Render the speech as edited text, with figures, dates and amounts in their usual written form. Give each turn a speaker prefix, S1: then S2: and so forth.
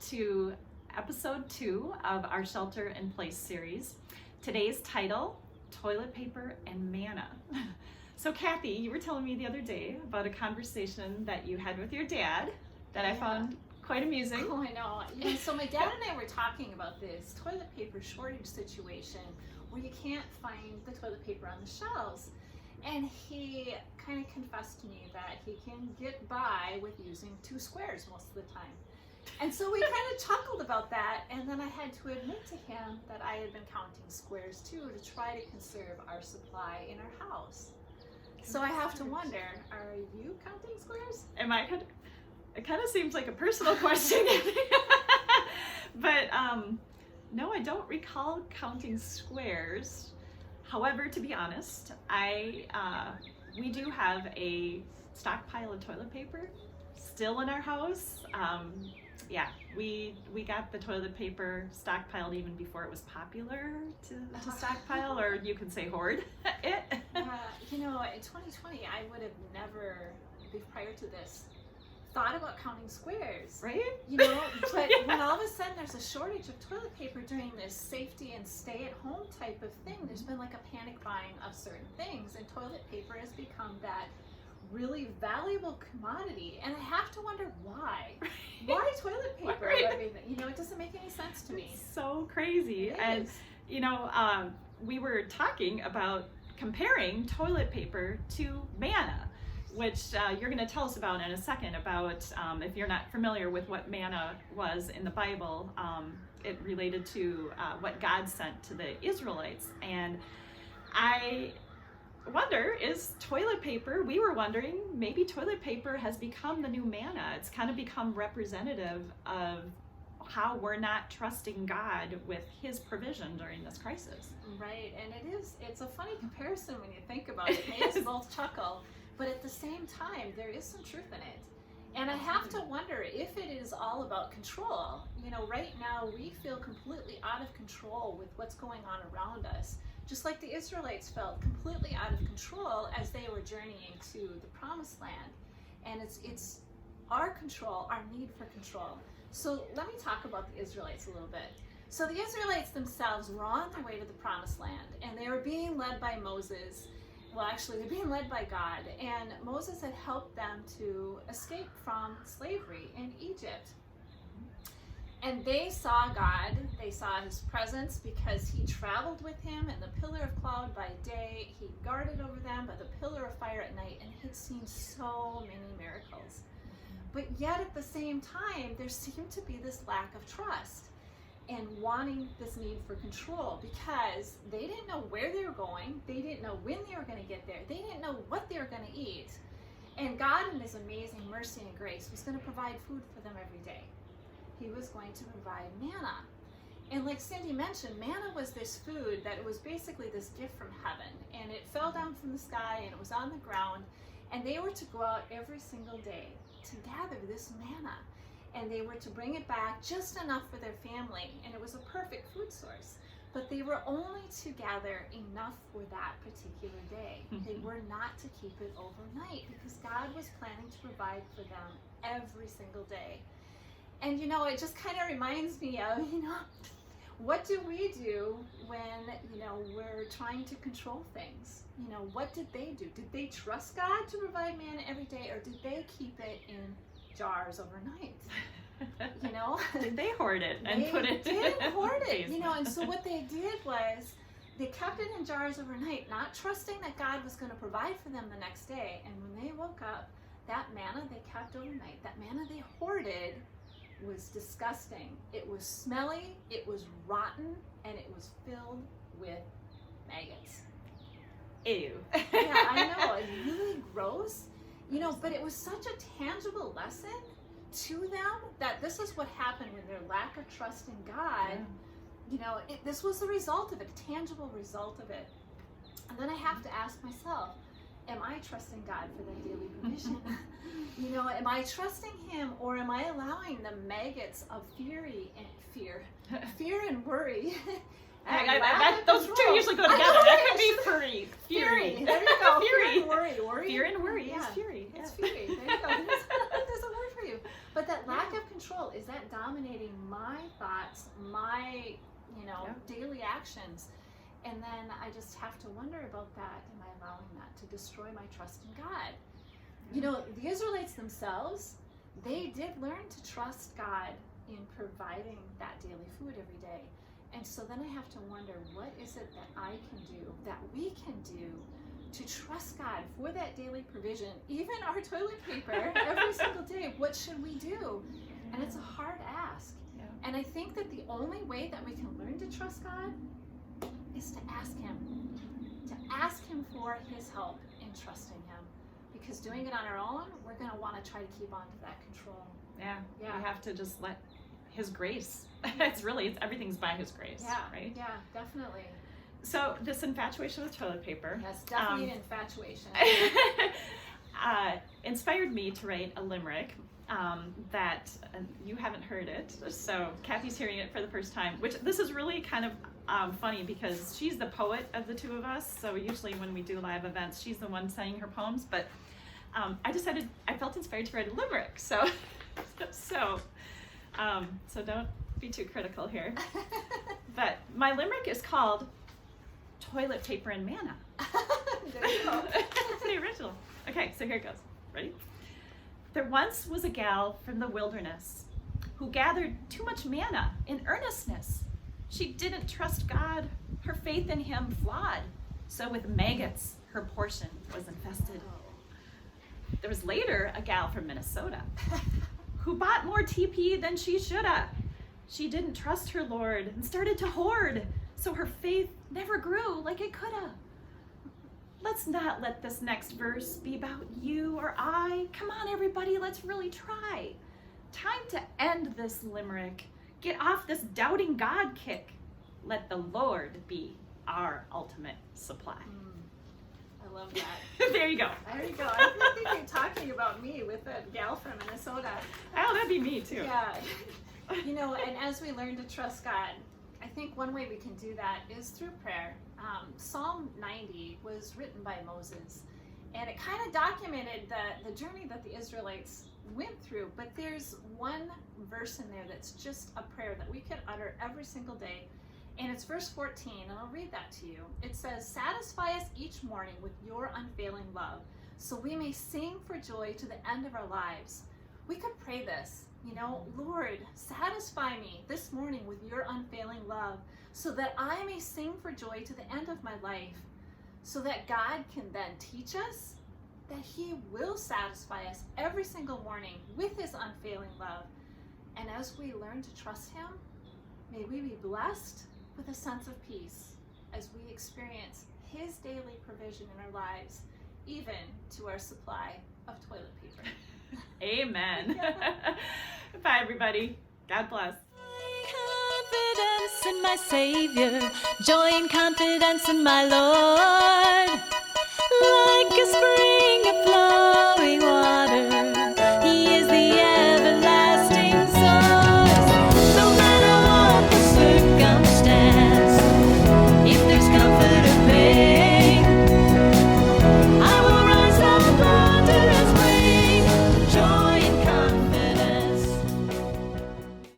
S1: to episode 2 of our Shelter in Place series. Today's title, Toilet Paper and Manna. So Kathe, you were telling me the other day about a conversation that you had with your dad that I found quite amusing.
S2: Oh, I know. So my dad and I were talking about this toilet paper shortage situation where you can't find the toilet paper on the shelves. And he kind of confessed to me that he can get by with using 2 squares most of the time. And so we kind of chuckled about that, and then I had to admit to him that I had been counting squares too to try to conserve our supply in our house. So I have to wonder, are you counting squares?
S1: Am I? It kind of seems like a personal question. But no, I don't recall counting squares. However, to be honest, we do have a stockpile of toilet paper still in our house. We got the toilet paper stockpiled even before it was popular to stockpile, or you can say hoard it.
S2: In 2020, I would have never, prior to this, thought about counting squares.
S1: Right?
S2: But when all of a sudden there's a shortage of toilet paper during this safety and stay-at-home type of thing, there's been like a panic buying of certain things, and toilet paper has become that really valuable commodity, and I have to wonder why. Why toilet paper?
S1: Right.
S2: I mean, it doesn't make any sense to me.
S1: It's so crazy. And we were talking about comparing toilet paper to manna, which you're going to tell us about in a second. About if you're not familiar with what manna was in the Bible, it related to what God sent to the Israelites. And I wonder, is toilet paper, we were wondering, maybe toilet paper has become the new manna. It's kind of become representative of how we're not trusting God with his provision during this crisis.
S2: Right, and it's a funny comparison when you think about it. It makes us both chuckle, but at the same time, there is some truth in it. And I have to wonder if it is all about control. Right now we feel completely out of control with what's going on around us. Just like the Israelites felt completely out of control as they were journeying to the promised land. And it's our control, our need for control. So let me talk about the Israelites a little bit. So the Israelites themselves were on their way to the promised land, and they were being led by Moses. Well, actually, they're being led by God, and Moses had helped them to escape from slavery in Egypt. And they saw God, they saw his presence because he traveled with him in the pillar of cloud by day, he guarded over them by the pillar of fire at night, and he'd seen so many miracles. But yet at the same time, there seemed to be this lack of trust and wanting this need for control, because they didn't know where they were going, they didn't know when they were going to get there, they didn't know what they were going to eat. And God, in his amazing mercy and grace, was going to provide food for them every day. He was going to provide manna. And like Cindy mentioned, manna was this food that it was basically this gift from heaven, and it fell down from the sky and it was on the ground, and they were to go out every single day to gather this manna, and they were to bring it back just enough for their family, and it was a perfect food source. But they were only to gather enough for that particular day. They were not to keep it overnight, because God was planning to provide for them every single day. And it just kind of reminds me of, what do we do when, we're trying to control things? What did they do? Did they trust God to provide manna every day, or did they keep it in jars overnight?
S1: Did they hoard it and put it?
S2: They did hoard it, and so what they did was they kept it in jars overnight, not trusting that God was going to provide for them the next day. And when they woke up, that manna they kept overnight, that manna they hoarded, was disgusting. It was smelly, it was rotten, and it was filled with maggots.
S1: Ew.
S2: Yeah, I know, it's really gross. But it was such a tangible lesson to them that this is what happened when their lack of trust in God, this was the result of it, a tangible result of it. And then I have to ask myself, am I trusting God for that daily provision? Am I trusting him, or am I allowing the maggots of fear and worry?
S1: Those two usually go together. That could be fury.
S2: There you go.
S1: Fury.
S2: Fear and worry.
S1: Fear and worry
S2: Yeah.
S1: is fury.
S2: It's fury. There you go. There's a word for you. But that that lack of control, is that dominating my thoughts, my, daily actions? And then I just have to wonder about that. Am I allowing that to destroy my trust in God? The Israelites themselves, they did learn to trust God in providing that daily food every day. And so then I have to wonder, what is it that I can do, that we can do to trust God for that daily provision, even our toilet paper every single day? What should we do? And it's a hard ask.
S1: Yeah.
S2: And I think that the only way that we can learn to trust God is to ask Him for His help in trusting Him. Because doing it on our own, we're going to want to try to keep on to that control.
S1: Yeah. We
S2: Yeah.
S1: have to just let His grace. Everything's by His grace,
S2: Yeah.
S1: right?
S2: Yeah, definitely.
S1: So this infatuation with toilet paper
S2: Yes, definitely an infatuation.
S1: inspired me to write a limerick that you haven't heard it. So Kathy's hearing it for the first time, which this is really kind of funny because she's the poet of the two of us. So usually when we do live events, she's the one saying her poems. But I felt inspired to write a limerick. So don't be too critical here. But my limerick is called Toilet Paper and Manna.
S2: There you go.
S1: Pretty original. Okay, so here it goes. Ready? There once was a gal from the wilderness who gathered too much manna in earnestness. She didn't trust God, her faith in Him flawed. So with maggots, her portion was infested. There was later a gal from Minnesota who bought more TP than she shoulda. She didn't trust her Lord and started to hoard, so her faith never grew like it coulda. Let's not let this next verse be about you or I. Come on, everybody, let's really try. Time to end this limerick. Get off this doubting God kick. Let the Lord be our ultimate supply.
S2: I love that.
S1: There you go.
S2: There you go. I think you're talking about me with that gal from Minnesota.
S1: Oh, that'd be me too.
S2: Yeah. And as we learn to trust God, I think one way we can do that is through prayer. Psalm 90 was written by Moses, and it kind of documented the journey that the Israelites went through. But there's one verse in there that's just a prayer that we can utter every single day. And it's verse 14, and I'll read that to you. It says, "Satisfy us each morning with your unfailing love, so we may sing for joy to the end of our lives." We could pray this, Lord, satisfy me this morning with your unfailing love, so that I may sing for joy to the end of my life, so that God can then teach us that He will satisfy us every single morning with His unfailing love. And as we learn to trust Him, may we be blessed with a sense of peace as we experience His daily provision in our lives, even to our supply of toilet paper.
S1: Amen. Bye, everybody. God bless.
S3: Confidence in my Savior, joy and confidence in my Lord, like a spring of flowing.